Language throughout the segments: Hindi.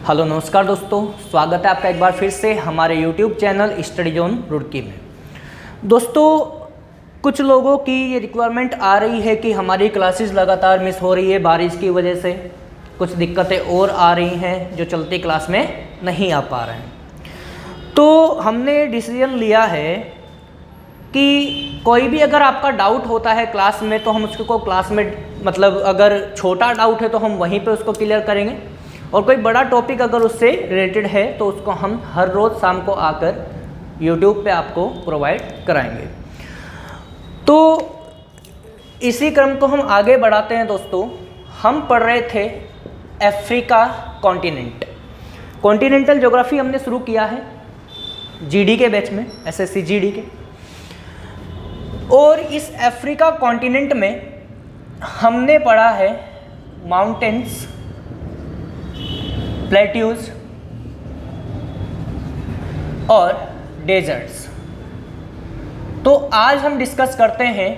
हेलो नमस्कार दोस्तों, स्वागत है आपका एक बार फिर से हमारे YouTube channel study zone Roorkee में। दोस्तों, कुछ लोगों की ये रिक्वायरमेंट आ रही है कि हमारी क्लासेस लगातार मिस हो रही है बारिश की वजह से। कुछ दिक्कतें और आ रही हैं जो चलती क्लास में नहीं आ पा रहे हैं। तो हमने डिसीजन लिया है कि कोई भी अगर आपका डाउट होता है क्लास में तो हम उसको क्लास में अगर छोटा डाउट है तो हम वहीं पे उसको क्लियर करेंगे, और कोई बड़ा टॉपिक अगर उससे रिलेटेड है तो उसको हम हर रोज़ शाम को आकर YouTube पे आपको प्रोवाइड कराएंगे। तो इसी क्रम को हम आगे बढ़ाते हैं। दोस्तों, हम पढ़ रहे थे अफ्रीका कॉन्टिनेंट। कॉन्टिनेंटल ज्योग्राफी हमने शुरू किया है GD के बैच में, SSC GD के। और इस अफ्रीका कॉन्टिनेंट में हमने पढ़ा है माउंटेन्स, प्लेट्यूज और डेजर्ट्स। तो आज हम डिस्कस करते हैं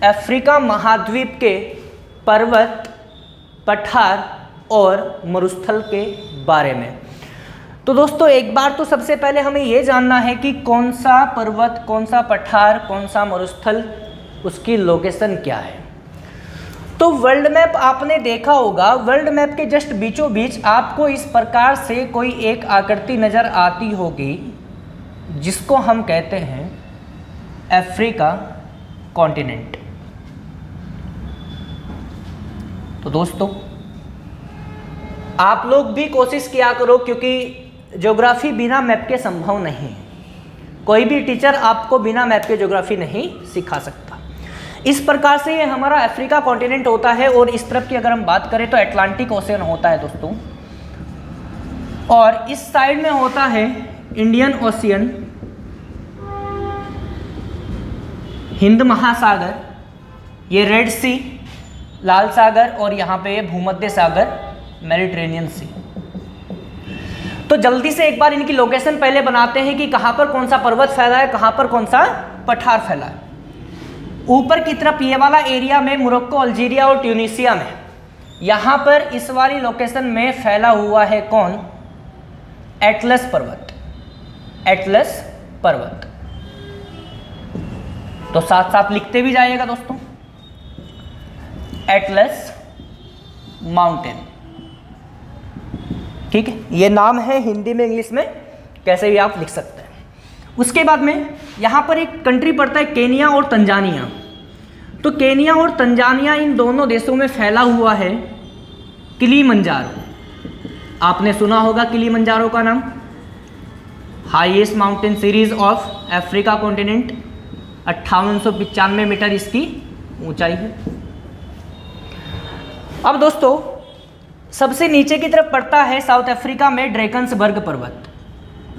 अफ्रीका महाद्वीप के पर्वत, पठार और मरुस्थल के बारे में। तो दोस्तों, एक बार तो सबसे पहले हमें ये जानना है कि कौन सा पर्वत, कौन सा पठार, कौन सा मरुस्थल, उसकी लोकेशन क्या है। तो वर्ल्ड मैप आपने देखा होगा, वर्ल्ड मैप के जस्ट बीचों बीच आपको इस प्रकार से कोई एक आकृति नज़र आती होगी जिसको हम कहते हैं अफ्रीका कॉन्टिनेंट। तो दोस्तों, आप लोग भी कोशिश किया करो, क्योंकि ज्योग्राफी बिना मैप के संभव नहीं है। कोई भी टीचर आपको बिना मैप के ज्योग्राफी नहीं सिखा सकता। इस प्रकार से ये हमारा अफ्रीका कॉन्टिनेंट होता है, और इस तरफ की अगर हम बात करें तो अटलांटिक ओशियन होता है दोस्तों, और इस साइड में होता है इंडियन ओशियन, हिंद महासागर, ये रेड सी, लाल सागर, और यहाँ पे ये भूमध्य सागर, मेडिटेरेनियन सी। तो जल्दी से एक बार इनकी लोकेशन पहले बनाते हैं कि कहाँ पर कौन सा पर्वत फैला है, कहाँ पर कौन सा पठार फैला है। ऊपर की तरफ ये वाला एरिया में मोरक्को, अल्जीरिया और ट्यूनीसिया में, यहाँ पर इस वाली लोकेशन में फैला हुआ है कौन? एटलस पर्वत। एटलस पर्वत। तो साथ साथ लिखते भी जाइएगा दोस्तों, एटलस माउंटेन। ठीक है, ये नाम है हिंदी में, इंग्लिश में कैसे भी आप लिख सकते हैं। उसके बाद में यहाँ पर एक कंट्री पड़ता है केनिया और तंजानिया। तो केनिया और तंजानिया, इन दोनों देशों में फैला हुआ है किलिमंजारो। आपने सुना होगा किलिमंजारो का नाम। Highest mountain series of Africa continent, 5895 metre इसकी ऊंचाई है। अब दोस्तों, सबसे नीचे की तरफ पड़ता है साउथ अफ्रीका में ड्रैकन्सबर्ग पर्वत।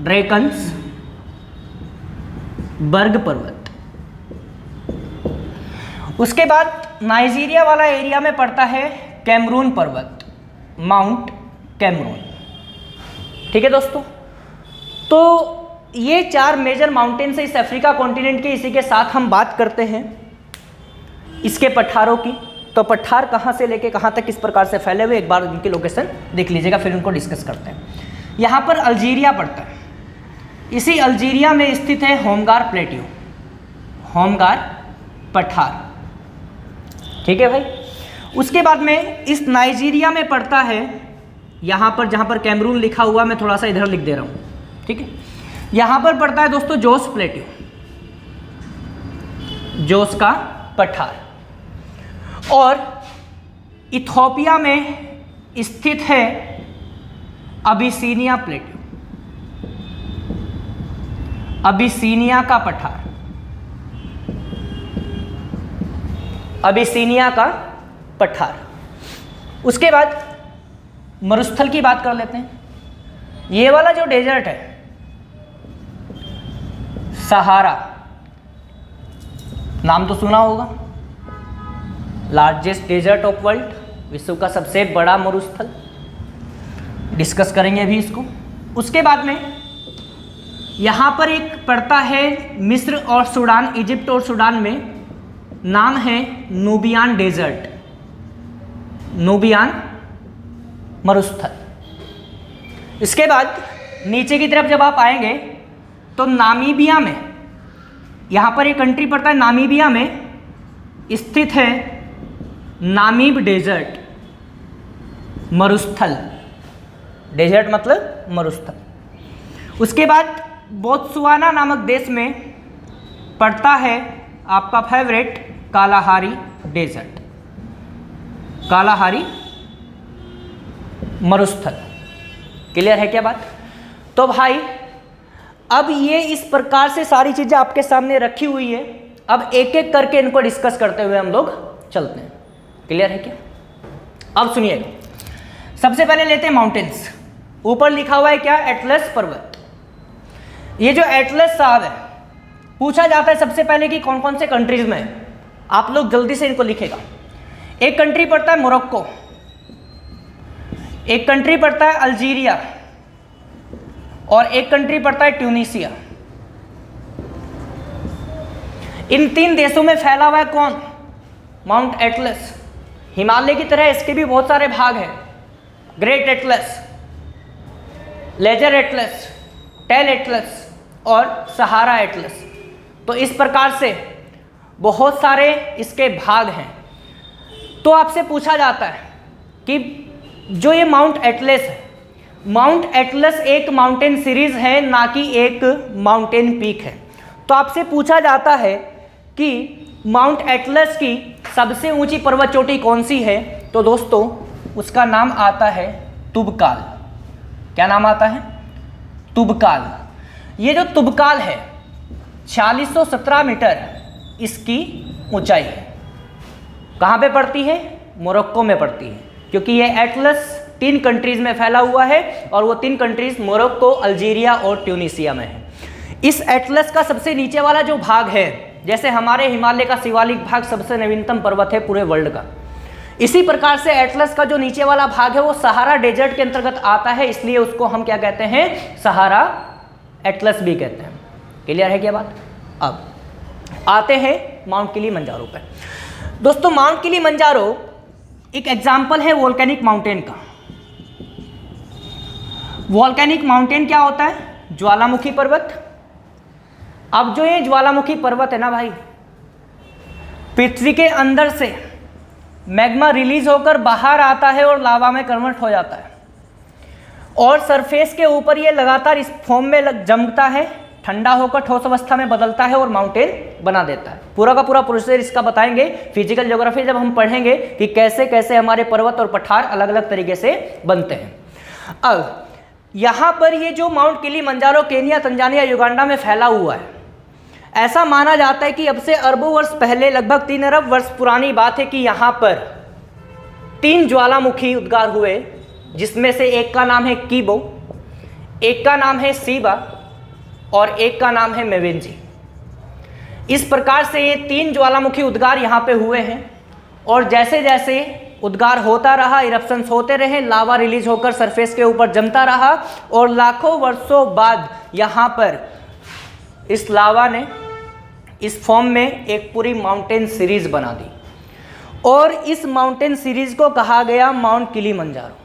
ड्रैकन्सबर्ग पर्वत। उसके बाद नाइजीरिया वाला एरिया में पड़ता है कैमरून पर्वत, माउंट कैमरून। ठीक है दोस्तों, तो ये 4 मेजर माउंटेन से इस अफ्रीका कॉन्टिनेंट के। इसी के साथ हम बात करते हैं इसके पठारों की। तो पठार कहाँ से लेके कहाँ तक किस प्रकार से फैले हुए, एक बार इनकी लोकेशन देख लीजिएगा, फिर उनको डिस्कस करते हैं। यहाँ पर अल्जीरिया पड़ता है। इसी अल्जीरिया में स्थित है होमगार प्लेट्यू, होमगार पठार। ठीक है भाई। उसके बाद में इस नाइजीरिया में पड़ता है, यहाँ पर जहाँ पर कैमरून लिखा हुआ, मैं थोड़ा सा इधर लिख दे रहा हूँ। ठीक है, यहाँ पर पड़ता है दोस्तों जोस प्लेट्यू, जोस का पठार। और इथोपिया में स्थित है अबिसीनिया प्लेट्यू, अबिसीनिया का पठार, अबिसीनिया का पठार। उसके बाद मरुस्थल की बात कर लेते हैं। ये वाला जो डेजर्ट है, सहारा, नाम तो सुना होगा, लार्जेस्ट डेजर्ट ऑफ वर्ल्ड, विश्व का सबसे बड़ा मरुस्थल। डिस्कस करेंगे अभी इसको। उसके बाद में यहाँ पर एक पड़ता है मिस्र और सूडान, इजिप्ट और सूडान में, नाम है नूबियान डेजर्ट, नूबियान मरुस्थल। इसके बाद नीचे की तरफ जब आप आएंगे तो नामीबिया में, यहाँ पर एक कंट्री पड़ता है, नामीबिया में स्थित है नामीब डेजर्ट, मरुस्थल। डेजर्ट मतलब मरुस्थल। उसके बाद बोत्सवाना नामक देश में पड़ता है आपका फेवरेट कालाहारी डेजर्ट, कालाहारी मरुस्थल। क्लियर है क्या बात? तो भाई अब ये इस प्रकार से सारी चीज़ें आपके सामने रखी हुई है। अब एक एक करके इनको डिस्कस करते हुए हम लोग चलते हैं। क्लियर है क्या? अब सुनिएगा, सबसे पहले लेते हैं माउंटेन्स। ऊपर लिखा हुआ है क्या? एटलस पर्वत। ये जो एटलस साहब है, पूछा जाता है सबसे पहले कि कौन कौन से कंट्रीज में है। आप लोग जल्दी से इनको लिखेगा। एक कंट्री पड़ता है मोरक्को, एक कंट्री पड़ता है अल्जीरिया, और एक कंट्री पड़ता है ट्यूनीसिया। इन 3 देशों में फैला हुआ है कौन? Mount Atlas. हिमालय की तरह इसके भी बहुत सारे भाग हैं। Great Atlas, Lesser Atlas, Tell Atlas और सहारा एटलस। तो इस प्रकार से बहुत सारे इसके भाग हैं। तो आपसे पूछा जाता है कि जो ये माउंट एटलस है, माउंट एटलस एक माउंटेन सीरीज है, ना कि एक माउंटेन पीक है। तो आपसे पूछा जाता है कि माउंट एटलस की सबसे ऊंची पर्वत चोटी कौन सी है? तो दोस्तों उसका नाम आता है तुबकाल। क्या नाम आता है? तुबकाल। ये जो तुबकाल है 4617 मीटर इसकी ऊंचाई है। कहाँ पे पड़ती है? मोरक्को में पड़ती है, क्योंकि ये एटलस 3 कंट्रीज में फैला हुआ है और वो 3 कंट्रीज मोरक्को, अल्जीरिया और ट्यूनीसिया में है। इस एटलस का सबसे नीचे वाला जो भाग है, जैसे हमारे हिमालय का शिवालिक भाग सबसे नवीनतम पर्वत है पूरे वर्ल्ड का, इसी प्रकार से एटलस का जो नीचे वाला भाग है वो सहारा डेजर्ट के अंतर्गत आता है, इसलिए उसको हम क्या कहते हैं? सहारा एटलस भी कहते हैं। क्लियर है क्या बात? अब आते हैं माउंट किलिमंजारो पर। दोस्तों माउंट किलिमंजारो एक एग्जाम्पल है वोल्केनिक माउंटेन का। वोल्केनिक माउंटेन क्या होता है? ज्वालामुखी पर्वत। अब जो ये ज्वालामुखी पर्वत है ना भाई, पृथ्वी के अंदर से मैग्मा रिलीज होकर बाहर आता है और लावा में कन्वर्ट हो जाता है, और सरफेस के ऊपर ये लगातार इस फॉर्म में जमता है, ठंडा होकर ठोस अवस्था में बदलता है और माउंटेन बना देता है। पूरा का पूरा प्रोसेस इसका बताएंगे फिजिकल ज्योग्राफी जब हम पढ़ेंगे कि कैसे कैसे हमारे पर्वत और पठार अलग अलग तरीके से बनते हैं। अब यहाँ पर ये जो mount Kilimanjaro Kenya, Tanzania, Uganda में फैला हुआ है, ऐसा माना जाता है कि अब से अरबों वर्ष पहले, लगभग 3 अरब वर्ष पुरानी बात है कि यहाँ पर 3 ज्वालामुखी उद्गार हुए, जिसमें से एक का नाम है कीबो, एक का नाम है सीबा और एक का नाम है मेवेंजी। इस प्रकार से ये 3 ज्वालामुखी उद्गार यहाँ पे हुए हैं, और जैसे जैसे उद्गार होता रहा, इरप्शंस होते रहे, लावा रिलीज होकर सरफेस के ऊपर जमता रहा, और लाखों वर्षों बाद यहाँ पर इस लावा ने इस फॉर्म में एक पूरी माउंटेन सीरीज बना दी, और इस माउंटेन सीरीज को कहा गया माउंट किलिमंजारो।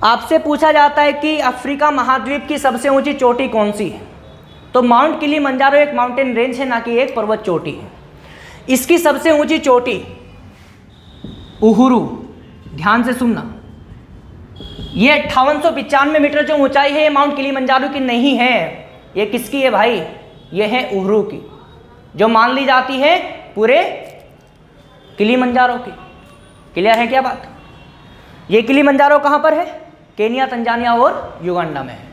आपसे पूछा जाता है कि अफ्रीका महाद्वीप की सबसे ऊंची चोटी कौन सी है? तो माउंट किलिमंजारो एक माउंटेन रेंज है, ना कि एक पर्वत चोटी है। इसकी सबसे ऊंची चोटी उहुरु, ध्यान से सुनना, ये 5895 मीटर जो ऊंचाई है, ये माउंट किलिमंजारो की नहीं है। ये किसकी है भाई? ये है उहुरु की, जो मान ली जाती है पूरे किलिमंजारो की। क्लियर है क्या बात? ये किलिमंजारो कहाँ पर है? केन्या, तंजानिया और युगांडा में है।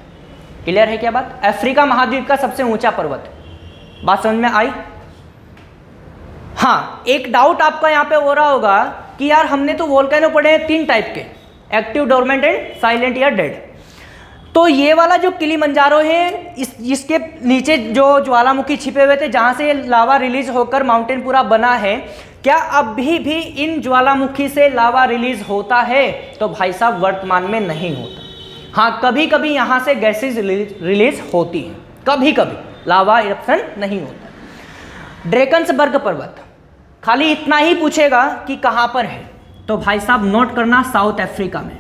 क्लियर है क्या बात? अफ्रीका महाद्वीप का सबसे ऊंचा पर्वत। बात समझ में आई? हाँ, एक डाउट आपका यहाँ पे हो रहा होगा कि यार हमने तो वोल्केनो पढ़े हैं 3 टाइप के, एक्टिव, डोरमेंट एंड साइलेंट या डेड। तो ये वाला जो किलिमंजारो है, इसके नीचे जो ज्वालामुखी छिपे हुए थे, जहाँ से लावा रिलीज होकर माउंटेन पूरा बना है, क्या अभी भी इन ज्वालामुखी से लावा रिलीज होता है? तो भाई साहब वर्तमान में नहीं होता। हाँ, कभी कभी यहाँ से गैसेज रिलीज होती हैं, कभी कभी लावा इरप्शन नहीं होता। ड्रेकन्सबर्ग पर्वत, खाली इतना ही पूछेगा कि कहाँ पर है, तो भाई साहब नोट करना, साउथ अफ्रीका में,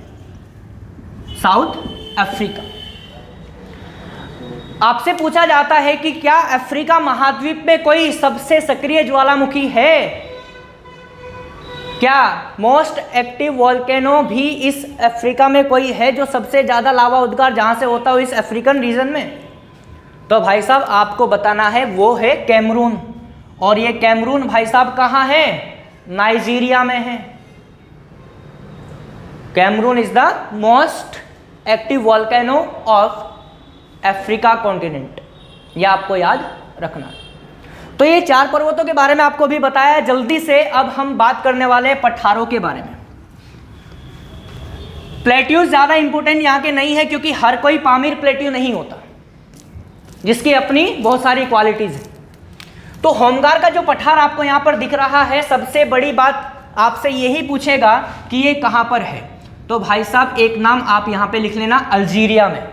साउथ अफ्रीका। आपसे पूछा जाता है कि क्या अफ्रीका महाद्वीप में कोई सबसे सक्रिय ज्वालामुखी है? क्या मोस्ट एक्टिव वोल्केनो भी इस अफ्रीका में कोई है, जो सबसे ज़्यादा लावा उद्गार जहाँ से होता हो इस अफ्रीकन रीजन में? तो भाई साहब आपको बताना है वो है कैमरून। और ये कैमरून भाई साहब कहाँ है? नाइजीरिया में है। Cameroon is the most active volcano of Africa continent, यह आपको याद रखना है। तो ये 4 पर्वतों के बारे में आपको भी बताया। जल्दी से अब हम बात करने वाले हैं पठारों के बारे में। प्लेट्यूज ज़्यादा इंपॉर्टेंट यहाँ के नहीं है, क्योंकि हर कोई पामीर प्लेट्यू नहीं होता, जिसकी अपनी बहुत सारी क्वालिटीज़ हैं। तो होमगार का जो पठार आपको यहाँ पर दिख रहा है, सबसे बड़ी बात आपसे यही पूछेगा कि ये कहाँ पर है। तो भाई साहब एक नाम आप यहाँ पे लिख लेना, अल्जीरिया में।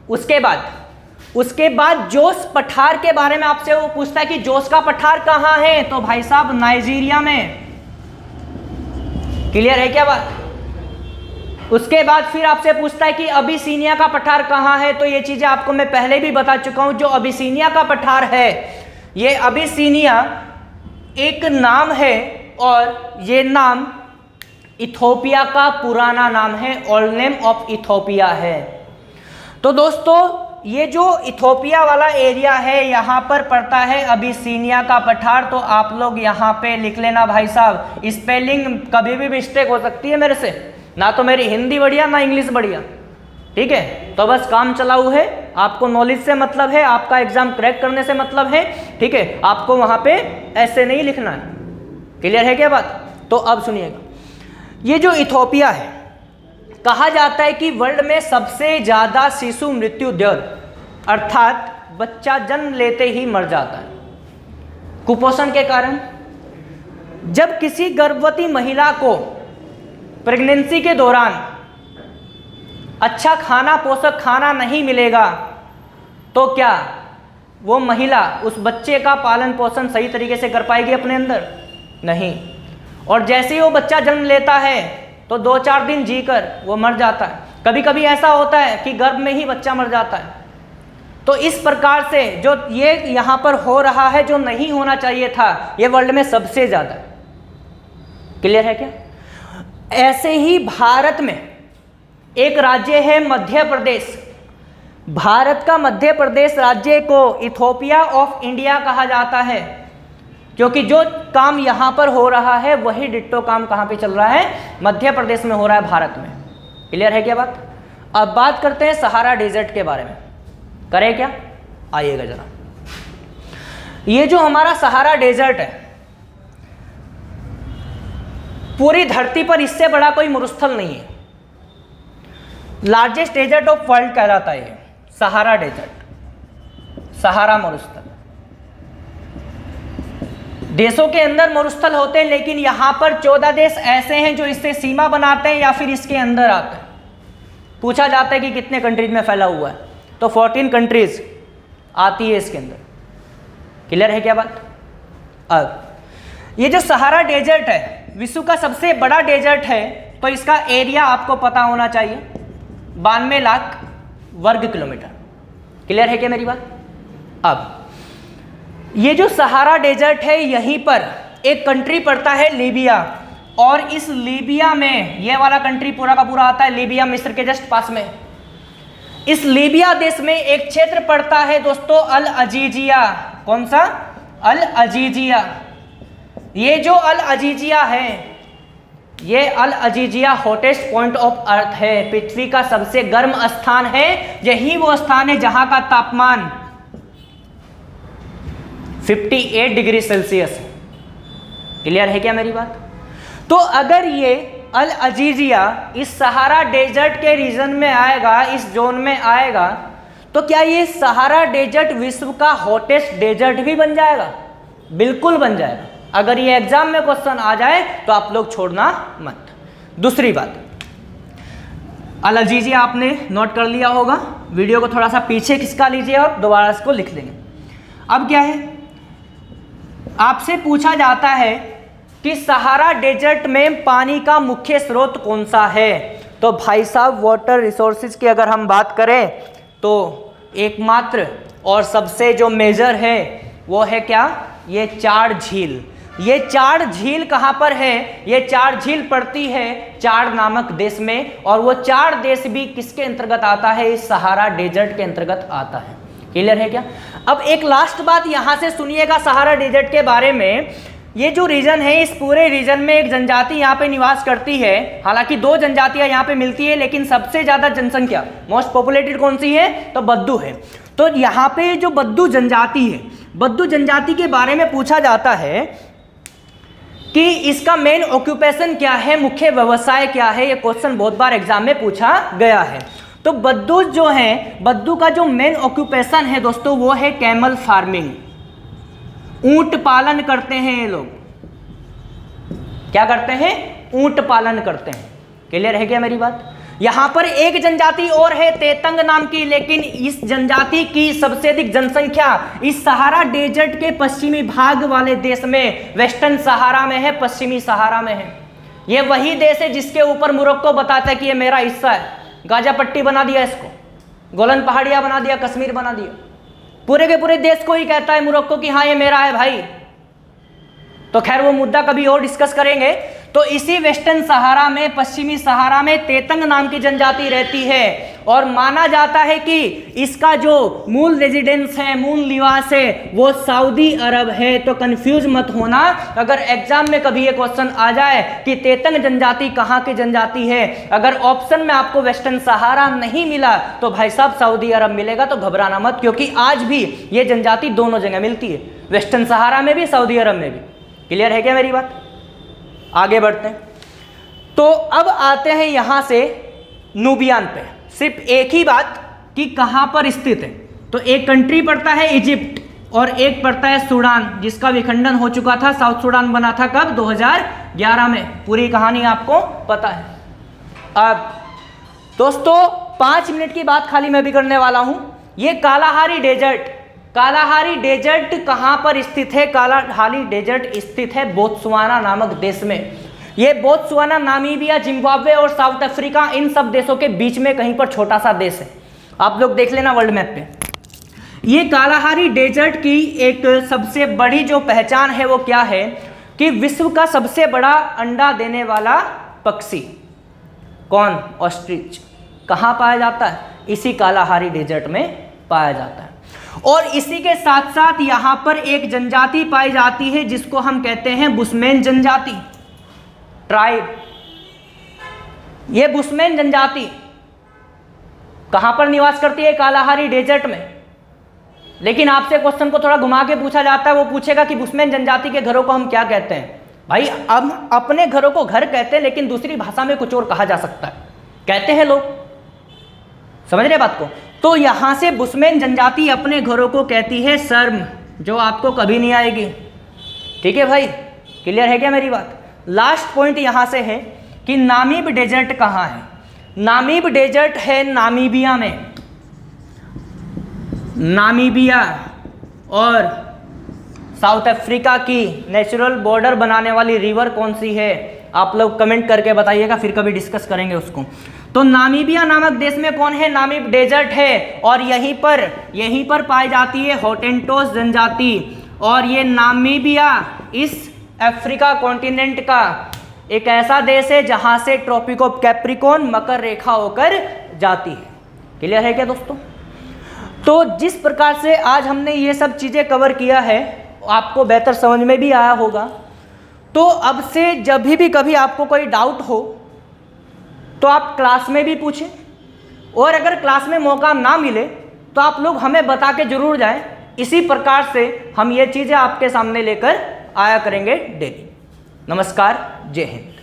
उसके बाद जोस पठार के बारे में आपसे वो पूछता है कि जोस का पठार कहाँ है? तो भाई साहब नाइजीरिया में। क्लियर है क्या बात? उसके बाद फिर आपसे पूछता है कि अबिसीनिया का पठार कहाँ है? तो ये चीजें आपको मैं पहले भी बता चुका हूं। जो अबिसीनिया का पठार है, ये अबिसीनिया एक नाम है, और ये नाम इथोपिया का पुराना नाम है, ओल्ड नेम ऑफ इथोपिया है। तो दोस्तों ये जो इथोपिया वाला एरिया है, यहाँ पर पड़ता है अबिसीनिया का पठार। तो आप लोग यहाँ पे लिख लेना भाई साहब। स्पेलिंग कभी भी मिस्टेक हो सकती है मेरे से, ना तो मेरी हिंदी बढ़िया ना इंग्लिश बढ़िया, ठीक है? तो बस काम चलाऊ है, आपको नॉलेज से मतलब है, आपका एग्जाम क्रैक करने से मतलब है, ठीक है? आपको वहाँ पे ऐसे नहीं लिखना है। क्लियर है क्या बात? तो अब सुनिएगा, ये जो इथोपिया है, कहा जाता है कि वर्ल्ड में सबसे ज़्यादा शिशु मृत्यु दर, अर्थात बच्चा जन्म लेते ही मर जाता है कुपोषण के कारण। जब किसी गर्भवती महिला को प्रेगनेंसी के दौरान अच्छा खाना, पोषक खाना नहीं मिलेगा, तो क्या वो महिला उस बच्चे का पालन पोषण सही तरीके से कर पाएगी अपने अंदर? नहीं। और जैसे ही वो बच्चा जन्म लेता है तो 2-4 दिन जीकर वो मर जाता है। कभी कभी ऐसा होता है कि गर्भ में ही बच्चा मर जाता है। तो इस प्रकार से जो ये यहाँ पर हो रहा है, जो नहीं होना चाहिए था, ये वर्ल्ड में सबसे ज़्यादा। क्लियर है क्या? ऐसे ही भारत में एक राज्य है मध्य प्रदेश। भारत का मध्य प्रदेश राज्य को इथोपिया ऑफ इंडिया कहा जाता है, क्योंकि जो काम यहाँ पर हो रहा है वही डिट्टो काम कहाँ पे चल रहा है? मध्य प्रदेश में हो रहा है, भारत में। क्लियर है क्या बात? अब बात करते हैं सहारा डेजर्ट के बारे में। करें क्या? आइएगा जरा। ये जो हमारा सहारा डेजर्ट है, पूरी धरती पर इससे बड़ा कोई मरुस्थल नहीं है। लार्जेस्ट डेजर्ट ऑफ वर्ल्ड कहलाता है ये सहारा डेजर्ट, सहारा मरुस्थल। देशों के अंदर मरुस्थल होते हैं, लेकिन यहां पर 14 देश ऐसे हैं जो इससे सीमा बनाते हैं या फिर इसके अंदर आते हैं। पूछा जाता है कि कितने कंट्रीज में फैला हुआ है, तो 14 कंट्रीज आती है इसके अंदर। क्लियर है क्या बात? अब ये जो सहारा डेजर्ट है विश्व का सबसे बड़ा डेजर्ट है, तो इसका एरिया आपको पता होना चाहिए, 92 लाख वर्ग किलोमीटर। क्लियर है क्या मेरी बात? अब ये जो सहारा डेजर्ट है, यहीं पर एक कंट्री पड़ता है लीबिया, और इस लीबिया में ये वाला कंट्री पूरा का पूरा आता है लीबिया, मिस्र के जस्ट पास में। इस लीबिया देश में एक क्षेत्र पड़ता है दोस्तों अल अजीजिया। कौन सा? अल अजीजिया। ये जो अल अजीजिया है, ये Al Aziziyah hottest point of earth है, पृथ्वी का सबसे गर्म स्थान है। यही वो स्थान है जहां का तापमान 58 डिग्री सेल्सियस है। क्लियर है क्या मेरी बात? तो अगर ये अल अजीजिया इस सहारा डेजर्ट के रीजन में आएगा, इस जोन में आएगा, तो क्या ये सहारा डेजर्ट विश्व का हॉटेस्ट डेजर्ट भी बन जाएगा? बिल्कुल बन जाएगा। अगर ये एग्जाम में क्वेश्चन आ जाए तो आप लोग छोड़ना मत। दूसरी बात, अल अजीजिया आपने नोट कर लिया होगा, वीडियो को थोड़ा सा पीछे खिसका लीजिए और दोबारा इसको लिख लेंगे। अब क्या है, आपसे पूछा जाता है कि सहारा डेजर्ट में पानी का मुख्य स्रोत कौन सा है? तो भाई साहब वाटर रिसोर्सेज की अगर हम बात करें तो एकमात्र और सबसे जो मेजर है वो है क्या, ये चार झील। ये चार झील कहाँ पर है, ये चार झील पड़ती है चाड नामक देश में, और वो चार देश भी किसके अंतर्गत आता है, इस सहारा डेजर्ट के अंतर्गत आता है। क्लियर है क्या। अब एक लास्ट बात यहां से सुनिएगा सहारा डेजर्ट के बारे में। ये जो रीजन है, इस पूरे रीजन में एक जनजाति यहाँ पे निवास करती है। हालांकि दो जनजातियां यहाँ पे मिलती है, लेकिन सबसे ज्यादा जनसंख्या मोस्ट पॉपुलेटेड कौन सी है, तो बद्दू है। तो यहाँ पे जो बद्दू जनजाति है, बद्दू जनजाति के बारे में पूछा जाता है कि इसका मेन ऑक्यूपेशन क्या है, मुख्य व्यवसाय क्या है। ये क्वेश्चन बहुत बार एग्जाम में पूछा गया है। तो बद्दू जो है, बद्दू का जो मेन ऑक्यूपेशन है दोस्तों वो है कैमल फार्मिंग। ऊंट पालन करते हैं ये लोग। क्या करते हैं, ऊंट पालन करते हैं। क्लियर है क्या मेरी बात। यहां पर एक जनजाति और है तेतंग नाम की, लेकिन इस जनजाति की सबसे अधिक जनसंख्या इस सहारा डेजर्ट के पश्चिमी भाग वाले देश में, वेस्टर्न सहारा में है, पश्चिमी सहारा में है। ये वही देश है जिसके ऊपर मोरक्को बताता है कि ये मेरा हिस्सा है। गाजा पट्टी बना दिया इसको, गोलन पहाड़ियां बना दिया, कश्मीर बना दिया। पूरे के पूरे देश को ही कहता है मोरक्को कि हाँ ये मेरा है भाई। तो खैर वो मुद्दा कभी और डिस्कस करेंगे। तो इसी वेस्टर्न सहारा में, पश्चिमी सहारा में तेतंग नाम की जनजाति रहती है, और माना जाता है कि इसका जो मूल रेजिडेंस है, मूल निवास है, वो सऊदी अरब है। तो कंफ्यूज मत होना, अगर एग्जाम में कभी ये क्वेश्चन आ जाए कि तेतंग जनजाति कहाँ की जनजाति है, अगर ऑप्शन में आपको वेस्टर्न सहारा नहीं मिला तो भाई साहब सऊदी अरब मिलेगा, तो घबराना मत, क्योंकि आज भी ये जनजाति दोनों जगह मिलती है, वेस्टर्न सहारा में भी, सऊदी अरब में भी। क्लियर है क्या मेरी बात। आगे बढ़ते हैं। तो अब आते हैं यहां से नूबियन पे। सिर्फ एक ही बात कि कहां पर स्थित है। तो एक कंट्री पड़ता है इजिप्ट और एक पड़ता है सूडान, जिसका विखंडन हो चुका था। साउथ सूडान बना था कब, 2011 में। पूरी कहानी आपको पता है। अब दोस्तों 5 मिनट की बात खाली मैं भी करने वाला हूं। ये कालाहारी डेजर्ट, कालाहारी डेजर्ट कहां पर स्थित है, कालाहारी डेजर्ट स्थित है बोत्सवाना नामक देश में। ये बोत्सवाना, नामीबिया, जिम्बाब्वे और साउथ अफ्रीका, इन सब देशों के बीच में कहीं पर छोटा सा देश है। आप लोग देख लेना वर्ल्ड मैप पे। ये कालाहारी डेजर्ट की एक सबसे बड़ी जो पहचान है वो क्या है कि विश्व का सबसे बड़ा अंडा देने वाला पक्षी कौन, ऑस्ट्रिच, कहाँ पाया जाता है, इसी कालाहारी डेजर्ट में पाया जाता है। और इसी के साथ साथ यहां पर एक जनजाति पाई जाती है जिसको हम कहते हैं बुशमैन जनजाति, ट्राइब। ये बुशमैन जनजाति कहां पर निवास करती है, कालाहारी डेजर्ट में। लेकिन आपसे क्वेश्चन को थोड़ा घुमा के पूछा जाता है, वो पूछेगा कि बुशमैन जनजाति के घरों को हम क्या कहते हैं। भाई अब अपने घरों को घर कहते हैं, लेकिन दूसरी भाषा में कुछ और कहा जा सकता है, कहते हैं लोग। समझ रहे बात को। तो यहां से बुशमैन जनजाति अपने घरों को कहती है शर्म, जो आपको कभी नहीं आएगी। ठीक है भाई, क्लियर है क्या मेरी बात। लास्ट पॉइंट यहां से है कि नामीब डेजर्ट कहां है। नामीब डेजर्ट है नामीबिया में। नामीबिया और साउथ अफ्रीका की नेचुरल बॉर्डर बनाने वाली रिवर कौन सी है, आप लोग कमेंट करके बताइएगा, फिर कभी डिस्कस करेंगे उसको। तो नामीबिया नामक देश में कौन है, नामीब डेजर्ट है, और यहीं पर पाई जाती है हॉटेंटोस जनजाति। और ये नामीबिया इस अफ्रीका कॉन्टिनेंट का एक ऐसा देश है जहां से ट्रॉपिक ऑफ कैप्रिकॉर्न मकर रेखा होकर जाती है। क्लियर है क्या दोस्तों। तो जिस प्रकार से आज हमने ये सब चीजें कवर किया है, आपको बेहतर समझ में भी आया होगा। तो अब से जब भी कभी आपको कोई डाउट हो तो आप क्लास में भी पूछें, और अगर क्लास में मौका ना मिले तो आप लोग हमें बता के जरूर जाएं। इसी प्रकार से हम ये चीज़ें आपके सामने लेकर आया करेंगे डेली। नमस्कार, जय हिंद।